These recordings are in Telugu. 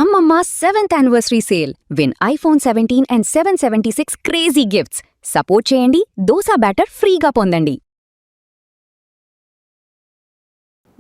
అమ్మమ్మ 7th anniversary sale. Win iPhone 17 and 776 crazy gifts. Support చేయండి, దోసా బ్యాటర్ ఫ్రీగా పొందండి.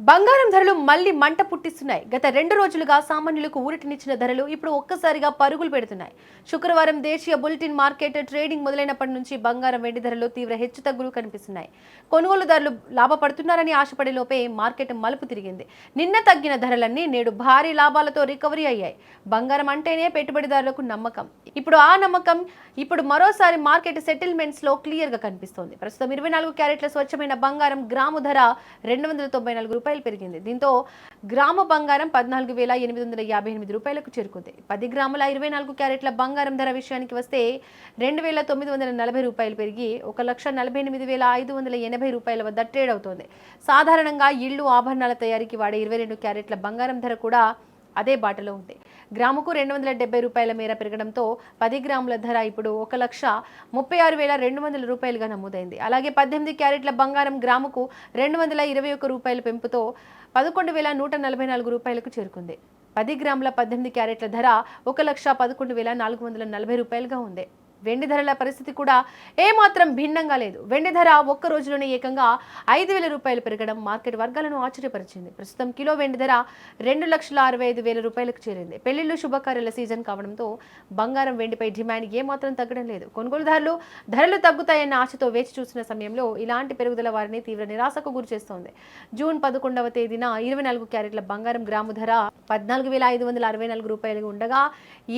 బంగారం ధరలు మళ్లీ మంట పుట్టిస్తున్నాయి. గత 2 రోజులుగా సామాన్యులకు ఊరటనిచ్చిన ధరలు ఇప్పుడు ఒక్కసారిగా పరుగులు పెడుతున్నాయి. శుక్రవారం దేశీయ బులెటిన్ మార్కెట్ ట్రేడింగ్ మొదలైనప్పటి నుంచి బంగారం వెండి ధరలు తీవ్ర హెచ్చుతగ్గులు కనిపిస్తున్నాయి. కొనుగోలుదారులు లాభపడుతున్నారని ఆశపడే లోపే మార్కెట్ మలుపు తిరిగింది. నిన్న తగ్గిన ధరలన్నీ నేడు భారీ లాభాలతో రికవరీ అయ్యాయి. బంగారం అంటేనే పెట్టుబడిదారులకు నమ్మకం. ఇప్పుడు ఆ నమ్మకం మరోసారి మార్కెట్ సెటిల్మెంట్స్ లో క్లియర్ గా కనిపిస్తోంది. ప్రస్తుతం 24 క్యారెట్ల స్వచ్ఛమైన బంగారం గ్రాము ధర 294 రూపాయలు పెరిగింది. దీంతో గ్రాము బంగారం 14,858 రూపాయలకు చేరుకుంది. 10 గ్రాముల 24 క్యారెట్ల బంగారం ధర విషయానికి వస్తే 2,940 రూపాయలు పెరిగి 1,48,580 రూపాయల వద్ద ట్రేడ్ అవుతోంది. సాధారణంగా ఇళ్లు ఆభరణాల తయారీకి వాడే 22 క్యారెట్ల బంగారం ధర కూడా అదే బాటలో ఉంది. గ్రాముకు 270 రూపాయల మేర పెరగడంతో 10 గ్రాముల ధర ఇప్పుడు 1,36,200 రూపాయలుగా నమోదైంది. అలాగే 18 క్యారెట్ల బంగారం గ్రాముకు 221 రూపాయల పెంపుతో 11,144 రూపాయలకు చేరుకుంది. 10 గ్రాముల 18 క్యారెట్ల ధర 1,11,440 రూపాయలుగా ఉంది. వెండి ధరల పరిస్థితి కూడా ఏమాత్రం భిన్నంగా లేదు. వెండి ధర ఒక్క రోజులోనే ఏకంగా 5,000 రూపాయలు పెరగడం మార్కెట్ వర్గాలను ఆశ్చర్యపరిచింది. ప్రస్తుతం కిలో వెండి ధర 2,65,000 రూపాయలకు చేరింది. పెళ్లిళ్లు శుభకార్యాల సీజన్ కావడంతో బంగారం వెండిపై డిమాండ్ ఏమాత్రం తగ్గడం లేదు. కొనుగోలుదారులు ధరలు తగ్గుతాయన్న ఆశతో వేచి చూసిన సమయంలో ఇలాంటి పెరుగుదల వారిని తీవ్ర నిరాశకు గురిచేస్తోంది. జూన్ 11వ తేదీన 24 క్యారెట్ల బంగారం గ్రాము ధర 14,564 రూపాయలు ఉండగా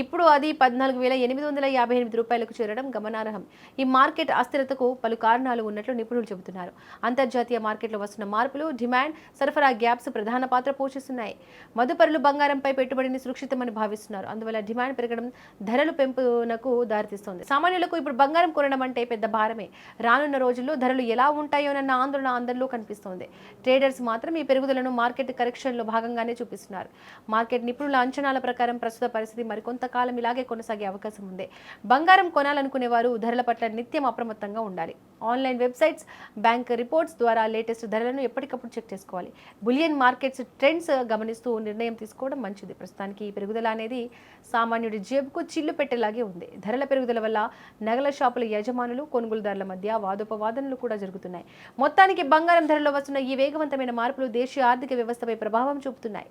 ఇప్పుడు అది 14,858 రూపాయలు చేరడం గమనార్హం. ఈ మార్కెట్ అస్థిరతకు పలు కారణాలు ఉన్నట్లు నిపుణులు చెబుతున్నారు. అంతర్జాతీయ మార్కెట్లో వస్తున్న మార్పులు, డిమాండ్, సరఫరా గ్యాప్స్ ప్రధాన పాత్ర పోషిస్తున్నాయి. మదుపరులు బంగారంపై పెట్టుబడిని సురక్షితమని భావిస్తున్నారు. అందువల్ల డిమాండ్ పెరగడం ధరలు పెంపునకు దారితీస్తోంది. సామాన్యులకు ఇప్పుడు బంగారం కొనడం అంటే పెద్ద భారమే. రానున్న రోజుల్లో ధరలు ఎలా ఉంటాయోనన్న ఆందోళన అందరిలో కనిపిస్తోంది. ట్రేడర్స్ మాత్రం ఈ పెరుగుదలను మార్కెట్ కరెక్షన్లో భాగంగానే చూపిస్తున్నారు. మార్కెట్ నిపుణుల అంచనాల ప్రకారం ప్రస్తుత పరిస్థితి మరికొంతకాలం ఇలాగే కొనసాగే అవకాశం ఉంది. బంగారం కొనాలనుకునే వారు ధరల పట్ల నిత్యం అప్రమత్తంగా ఉండాలి. ఆన్లైన్ వెబ్సైట్స్, బ్యాంక్ రిపోర్ట్స్ ద్వారా లేటెస్ట్ ధరలను ఎప్పటికప్పుడు చెక్ చేసుకోవాలి. బులియన్ మార్కెట్స్ ట్రెండ్స్ గమనిస్తూ నిర్ణయం తీసుకోవడం మంచిది. ప్రస్తుతానికి ఈ పెరుగుదల అనేది సామాన్యుడి జేబుకు చిల్లు పెట్టేలాగే ఉంది. ధరల పెరుగుదల వల్ల నగల షాపుల యజమానులు, కొనుగోలుదారుల మధ్య వాదోపవాదనలు కూడా జరుగుతున్నాయి. మొత్తానికి బంగారం ధరలో వస్తున్న ఈ వేగవంతమైన మార్పులు దేశీయ ఆర్థిక వ్యవస్థపై ప్రభావం చూపుతున్నాయి.